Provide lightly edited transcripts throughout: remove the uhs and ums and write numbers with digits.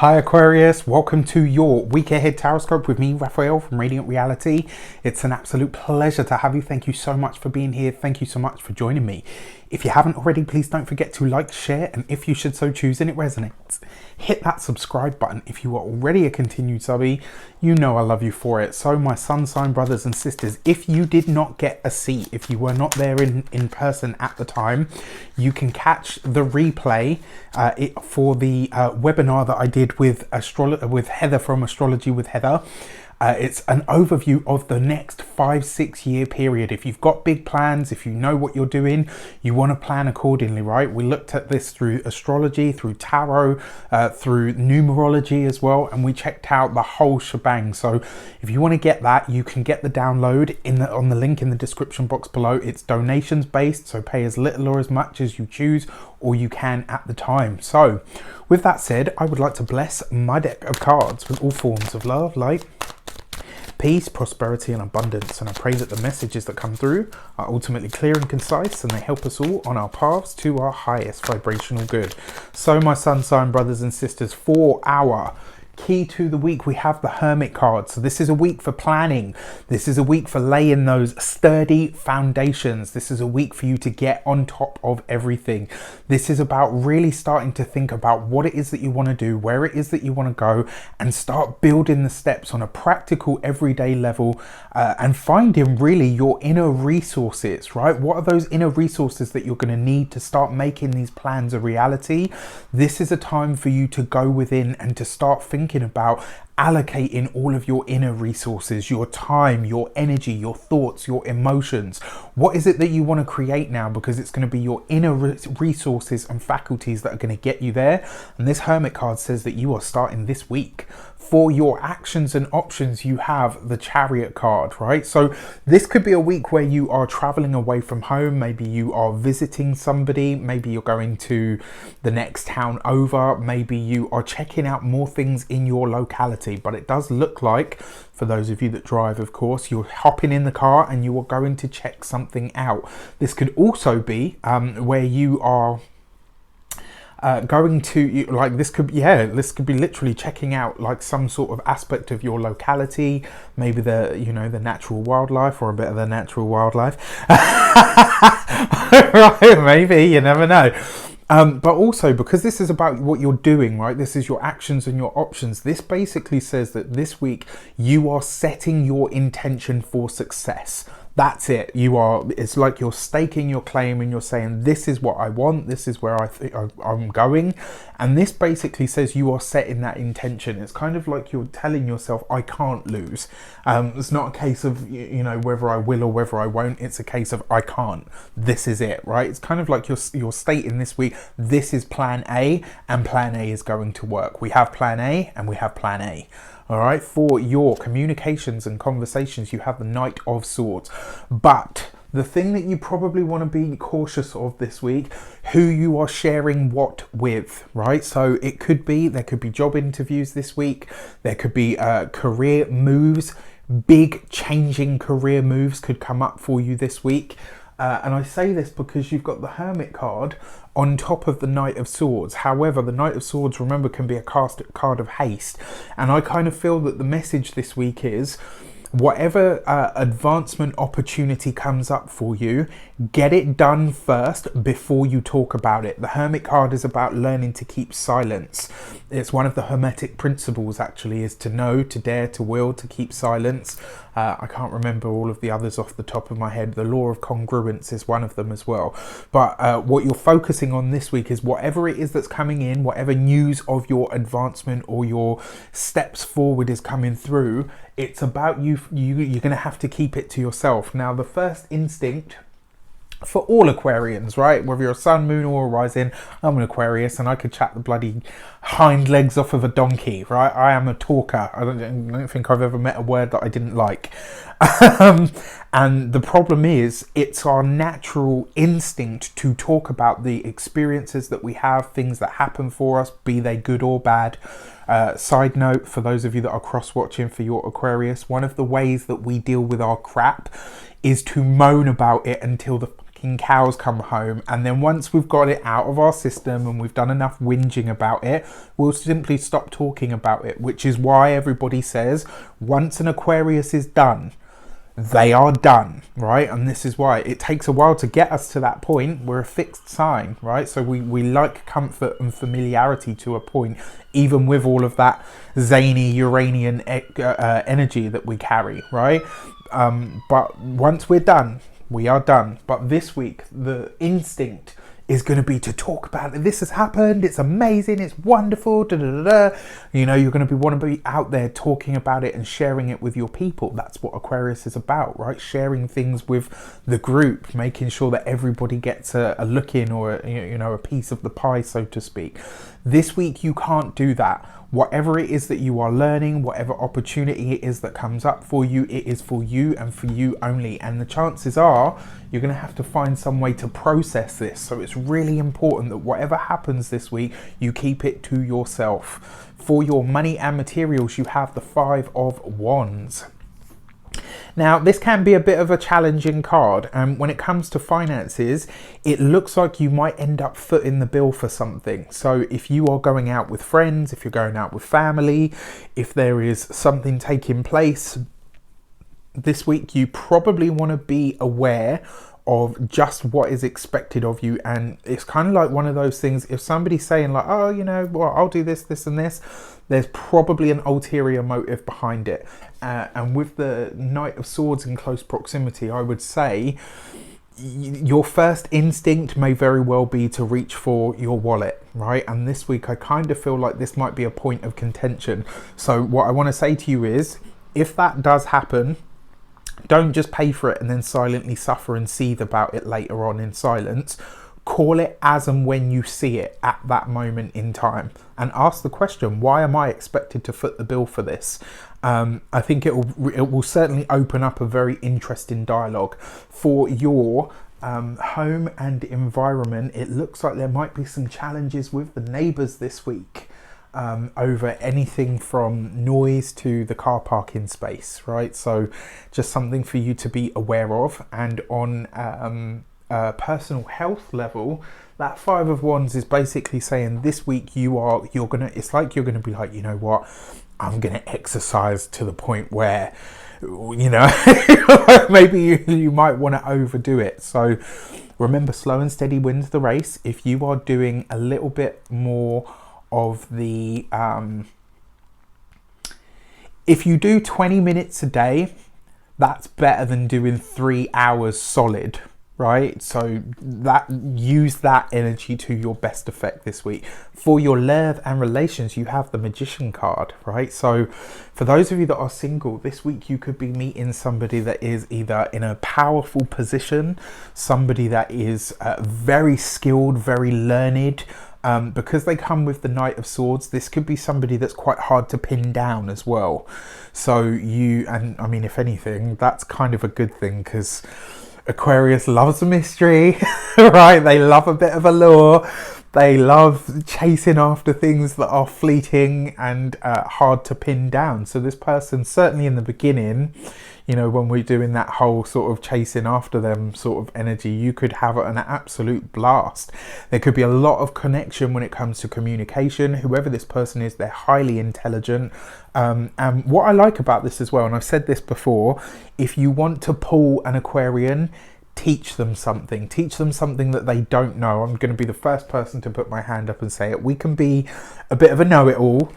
Hi Aquarius, welcome to your week ahead tarot with me, Raphael from Reydiant Reality. It's an absolute pleasure to have you. Thank you so much for being here. Thank you so much for joining me. If you haven't already, please don't forget to like, share, and if you should so choose and it resonates, hit that subscribe button. If you are already a continued subby, you know I love you for it. So my sun sign brothers and sisters, if you did not get a seat, if you were not there in person at the time, you can catch the replay for the webinar that I did with Heather from Astrology with Heather. It's an overview of the next 5-6 year period. If you've got big plans, if you know what you're doing, you want to plan accordingly, right? We looked at this through astrology, through tarot, through numerology as well, and we checked out the whole shebang. So if you want to get that, you can get the download on the link in the description box below. It's donations based, so pay as little or as much as you choose, or you can at the time. So with that said, I would like to bless my deck of cards with all forms of love, light, peace, prosperity and abundance, and I pray that the messages that come through are ultimately clear and concise, and they help us all on our paths to our highest vibrational good. So my sun sign brothers and sisters, for our key to the week, we have the Hermit card. So this is a week for planning. This is a week for laying those sturdy foundations. This is a week for you to get on top of everything. This is about really starting to think about what it is that you want to do, where it is that you want to go, and start building the steps on a practical everyday level, and finding really your inner resources, right? What are those inner resources that you're going to need to start making these plans a reality? This is a time for you to go within and to start thinking about allocating all of your inner resources, your time, your energy, your thoughts, your emotions. What is it that you want to create now? Because it's going to be your inner resources and faculties that are going to get you there. And this Hermit card says that you are starting this week. For your actions and options, you have the Chariot card, right? So this could be a week where you are traveling away from home. Maybe you are visiting somebody. Maybe you're going to the next town over. Maybe you are checking out more things in your locality. But it does look like, for those of you that drive, of course, you're hopping in the car and you are going to check something out. This could also be where you are going to, like, this could be literally checking out like some sort of aspect of your locality, maybe the natural wildlife, or a bit of the natural wildlife. Right, maybe, you never know. But also, because this is about what you're doing, right? This is your actions and your options. This basically says that this week you are setting your intention for success. That's it. It's like you're staking your claim and you're saying, this is what I want. This is where I think I'm going. And this basically says you are setting that intention. It's kind of like you're telling yourself, I can't lose. It's not a case of, whether I will or whether I won't. It's a case of, I can't. This is it, right? It's kind of like you're stating this week, this is plan A, and plan A is going to work. We have plan A and we have plan A. All right, for your communications and conversations, you have the Knight of Swords. But the thing that you probably want to be cautious of this week, who you are sharing what with, right? So there could be job interviews this week. There could be career moves. Big changing career moves could come up for you this week. And I say this because you've got the Hermit card on top of the Knight of Swords. However, the Knight of Swords, remember, can be a card of haste. And I kind of feel that the message this week is, whatever advancement opportunity comes up for you, get it done first before you talk about it. The Hermit card is about learning to keep silence. It's one of the Hermetic principles, actually, is to know, to dare, to will, to keep silence. I can't remember all of the others off the top of my head. The law of congruence is one of them as well. But what you're focusing on this week is whatever it is that's coming in, whatever news of your advancement or your steps forward is coming through, it's about you're going to have to keep it to yourself. Now, the first instinct for all Aquarians, right? Whether you're a sun, moon or a rising, I'm an Aquarius and I could chat the bloody hind legs off of a donkey, right? I am a talker. I don't think I've ever met a word that I didn't like. And the problem is, it's our natural instinct to talk about the experiences that we have, things that happen for us, be they good or bad. Side note, for those of you that are cross-watching for your Aquarius, one of the ways that we deal with our crap is to moan about it until the fucking cows come home, and then once we've got it out of our system and we've done enough whinging about it, we'll simply stop talking about it, which is why everybody says once an Aquarius is done, they are done, right? And this is why it takes a while to get us to that point. We're a fixed sign, right? So we like comfort and familiarity to a point, even with all of that zany Uranian energy that we carry, right? But once we're done, we are done. But this week, the instinct is going to be to talk about it. This has happened. It's amazing. It's wonderful. Da, da, da, da. You know, you're going to want to be out there talking about it and sharing it with your people. That's what Aquarius is about, right? Sharing things with the group, making sure that everybody gets a look in, or you know, a piece of the pie, so to speak. This week, you can't do that. Whatever it is that you are learning, whatever opportunity it is that comes up for you, it is for you and for you only. And the chances are you're going to have to find some way to process this. So it's really important that whatever happens this week, you keep it to yourself. For your money and materials, you have the 5 of Wands. Now, this can be a bit of a challenging card, and when it comes to finances, it looks like you might end up footing the bill for something. So if you are going out with friends, if you're going out with family, if there is something taking place this week, you probably want to be aware of just what is expected of you. And it's kind of like one of those things, if somebody's saying like, oh, you know, well, I'll do this, this and this, there's probably an ulterior motive behind it. And with the Knight of Swords in close proximity, I would say your first instinct may very well be to reach for your wallet, right? And this week, I kind of feel like this might be a point of contention. So what I want to say to you is, if that does happen, don't just pay for it and then silently suffer and seethe about it later on in silence. Call it as and when you see it at that moment in time, and ask the question, why am I expected to foot the bill for this? I think it will certainly open up a very interesting dialogue. For your home and environment, it looks like there might be some challenges with the neighbours this week. Over anything from noise to the car parking space, right? So just something for you to be aware of. And on a personal health level, that 5 of Wands is basically saying this week it's like you're gonna be like, you know what, I'm gonna exercise to the point where, you know, maybe you might want to overdo it. So remember, slow and steady wins the race. If you are doing a little bit more of the if you do 20 minutes a day, that's better than doing 3 hours solid, right? So use that energy to your best effect this week. For your love and relations, you have the Magician card, right? So for those of you that are single, this week you could be meeting somebody that is either in a powerful position, somebody that is very skilled, very learned. Because they come with the Knight of Swords, this could be somebody that's quite hard to pin down as well. So I mean, if anything, that's kind of a good thing, because Aquarius loves a mystery, right? They love a bit of allure. They love chasing after things that are fleeting and hard to pin down. So this person, certainly in the beginning, you know, when we're doing that whole sort of chasing after them sort of energy, you could have an absolute blast. There could be a lot of connection when it comes to communication. Whoever this person is, they're highly intelligent. And what I like about this as well, and I've said this before, if you want to pull an Aquarian, teach them something that they don't know. I'm going to be the first person to put my hand up and say it. We can be a bit of a know-it-all.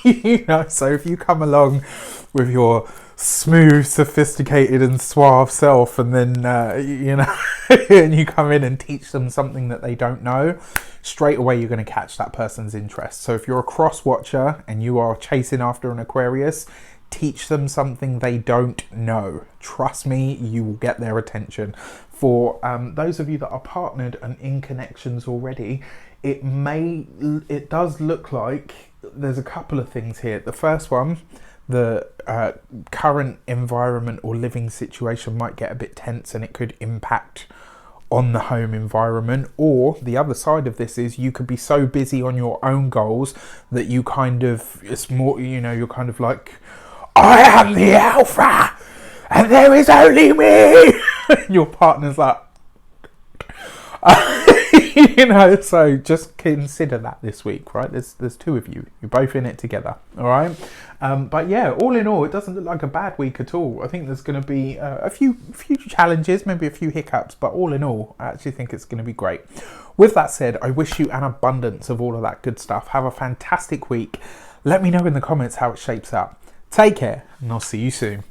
You know, so if you come along with your smooth, sophisticated and suave self, and then you know, and you come in and teach them something that they don't know, straight away you're going to catch that person's interest. So if you're a cross watcher and you are chasing after an Aquarius, teach them something they don't know. Trust me, you will get their attention. For those of you that are partnered and in connections already, it does look like there's a couple of things here. The first one, the current environment or living situation might get a bit tense and it could impact on the home environment. Or the other side of this is you could be so busy on your own goals that you kind of, it's more, you know, you're kind of like, I am the alpha and there is only me. Your partner's like, you know, so just consider that this week, right? There's two of you. You're both in it together, all right? But yeah, all in all, it doesn't look like a bad week at all. I think there's going to be a few challenges, maybe a few hiccups, but all in all, I actually think it's going to be great. With that said, I wish you an abundance of all of that good stuff. Have a fantastic week. Let me know in the comments how it shapes up. Take care, and I'll see you soon.